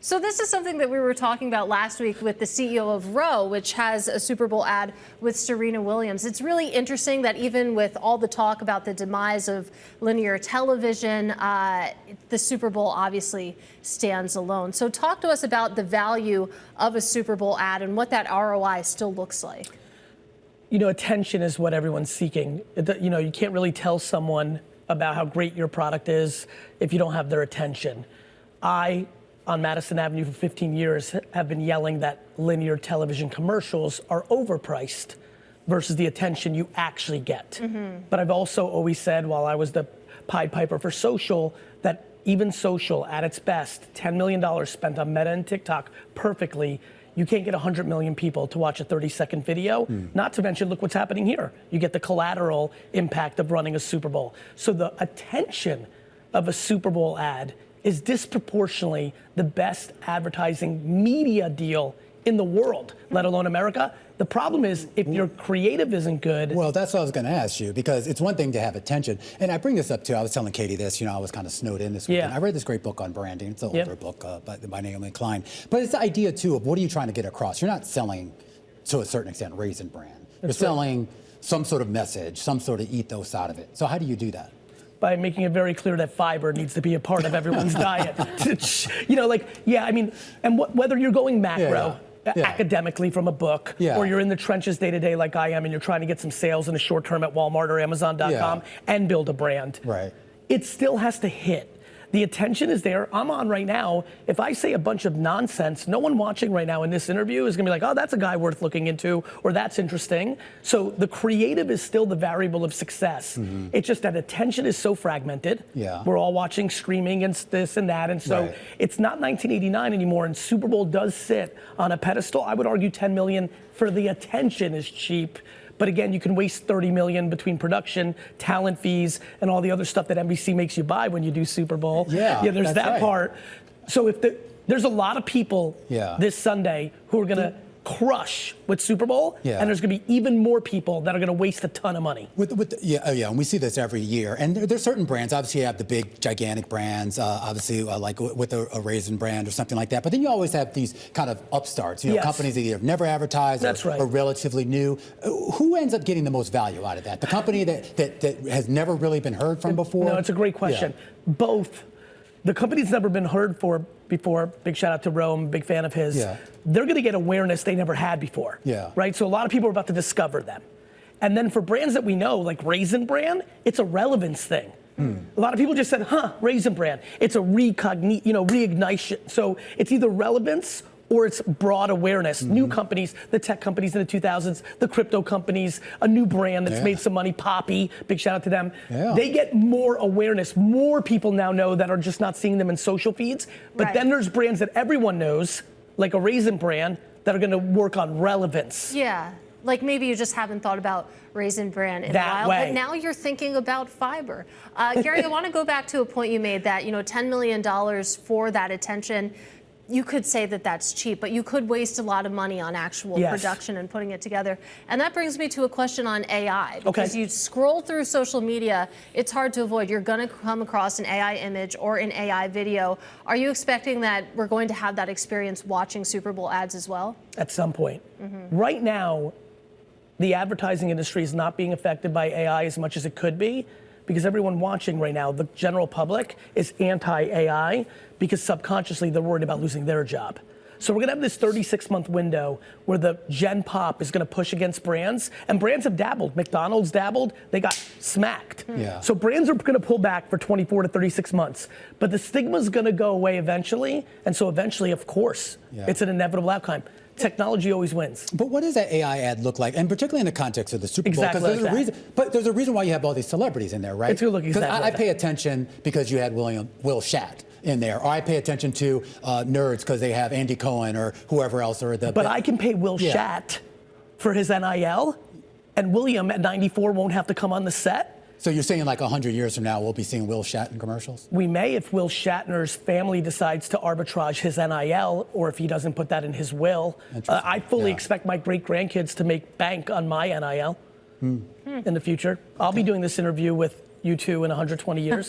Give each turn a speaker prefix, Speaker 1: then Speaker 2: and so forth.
Speaker 1: So this is something that we were talking about last week with the CEO of Roe, which has a Super Bowl ad with Serena Williams. It's really interesting that even with all the talk about the demise of linear television, the Super Bowl obviously stands alone. So talk to us about the value of a Super Bowl ad and what that ROI still looks like.
Speaker 2: You know, attention is what everyone's seeking. You know, you can't really tell someone about how great your product is if you don't have their attention. On Madison Avenue for 15 years, have been yelling that linear television commercials are overpriced versus the attention you actually get. Mm-hmm. But I've also always said, while I was the Pied Piper for social, that even social at its best, $10 million spent on Meta and TikTok perfectly, you can't get 100 million people to watch a 30-second video. Not to mention, look what's happening here. You get the collateral impact of running a Super Bowl. So the attention of a Super Bowl ad is disproportionately the best advertising media deal in the world, let alone America. The problem is, if your creative isn't good.
Speaker 3: Well, that's what I was going to ask you, because it's one thing to have attention. And I bring this up too. I was telling Katie this, you know, I was kind of snowed in this weekend. I read this great book on branding. It's an older book by Naomi Klein. But it's the idea too of what are you trying to get across? You're not selling, to a certain extent, Raisin Bran. You're selling some sort of message, some sort of ethos out of it. So how do you do that?
Speaker 2: By making it very clear that fiber needs to be a part of everyone's diet. You know, like, I mean, and whether you're going macro, academically from a book, or you're in the trenches day to day like I am, and you're trying to get some sales in the short term at Walmart or Amazon.com and build a brand, it still has to hit. The attention is there. I'm on right now. If I say a bunch of nonsense, no one watching right now in this interview is gonna be like, oh, that's a guy worth looking into, or that's interesting. So the creative is still the variable of success. It's just that attention is so fragmented. We're all watching streaming and this and that, and so it's not 1989 anymore, and Super Bowl does sit on a pedestal. I would argue 10 million for the attention is cheap. But again, you can waste 30 million between production, talent fees, and all the other stuff that NBC makes you buy when you do Super Bowl. There's that part. So if there's a lot of people this Sunday who are gonna crush with Super Bowl, and there's gonna be even more people that are gonna waste a ton of money.
Speaker 3: And we see this every year. And there's certain brands, obviously you have the big, gigantic brands, obviously like with a Raisin brand or something like that. But then you always have these kind of upstarts, you know, companies that either have never advertised or relatively new. Who ends up getting the most value out of that? The company that has never really been heard from before?
Speaker 2: No, it's a great question. Both. The company's never been heard for before. Big shout out to Rome, big fan of his. They're going to get awareness they never had before. Right? So a lot of people are about to discover them. And then for brands that we know, like Raisin Bran, it's a relevance thing. A lot of people just said, Raisin Bran. It's a reignition. So it's either relevance or it's broad awareness. New companies, the tech companies in the 2000s, the crypto companies, a new brand that's made some money, Poppy, big shout out to them. They get more awareness. More people now know that are just not seeing them in social feeds. But then there's brands that everyone knows, like a Raisin Bran, that are gonna work on relevance.
Speaker 1: Like maybe you just haven't thought about Raisin Bran in a while, but now you're thinking about fiber. Gary, I wanna go back to a point you made that, you know, $10 million for that attention. You could say that that's cheap, but you could waste a lot of money on actual production and putting it together. And that brings me to a question on AI. Because you scroll through social media, it's hard to avoid. You're gonna come across an AI image or an AI video. Are you expecting that we're going to have that experience watching Super Bowl ads as well?
Speaker 2: At some point. Right now, the advertising industry is not being affected by AI as much as it could be, because everyone watching right now, the general public, is anti-AI because subconsciously they're worried about losing their job. So we're gonna have this 36-month window where the Gen Pop is gonna push against brands, and brands have dabbled. McDonald's dabbled, they got smacked. So brands are gonna pull back for 24 to 36 months, but the stigma's gonna go away eventually, and so eventually, of course, it's an inevitable outcome. Technology always wins.
Speaker 3: But what does that AI ad look like? And particularly in the context of the Super Bowl. But there's a reason why you have all these celebrities in there, right?
Speaker 2: It's gonna look exactly
Speaker 3: I pay attention because you had Will Shat in there. Or I pay attention to nerds because they have Andy Cohen or whoever else. But
Speaker 2: I can pay Will Shat for his NIL, and William at 94 won't have to come on the set.
Speaker 3: So you're saying like 100 years from now, we'll be seeing Will Shat in commercials?
Speaker 2: We may, if Will Shatner's family decides to arbitrage his NIL, or if he doesn't put that in his will. I fully expect my great-grandkids to make bank on my NIL in the future. I'll be doing this interview with you two in 120 years.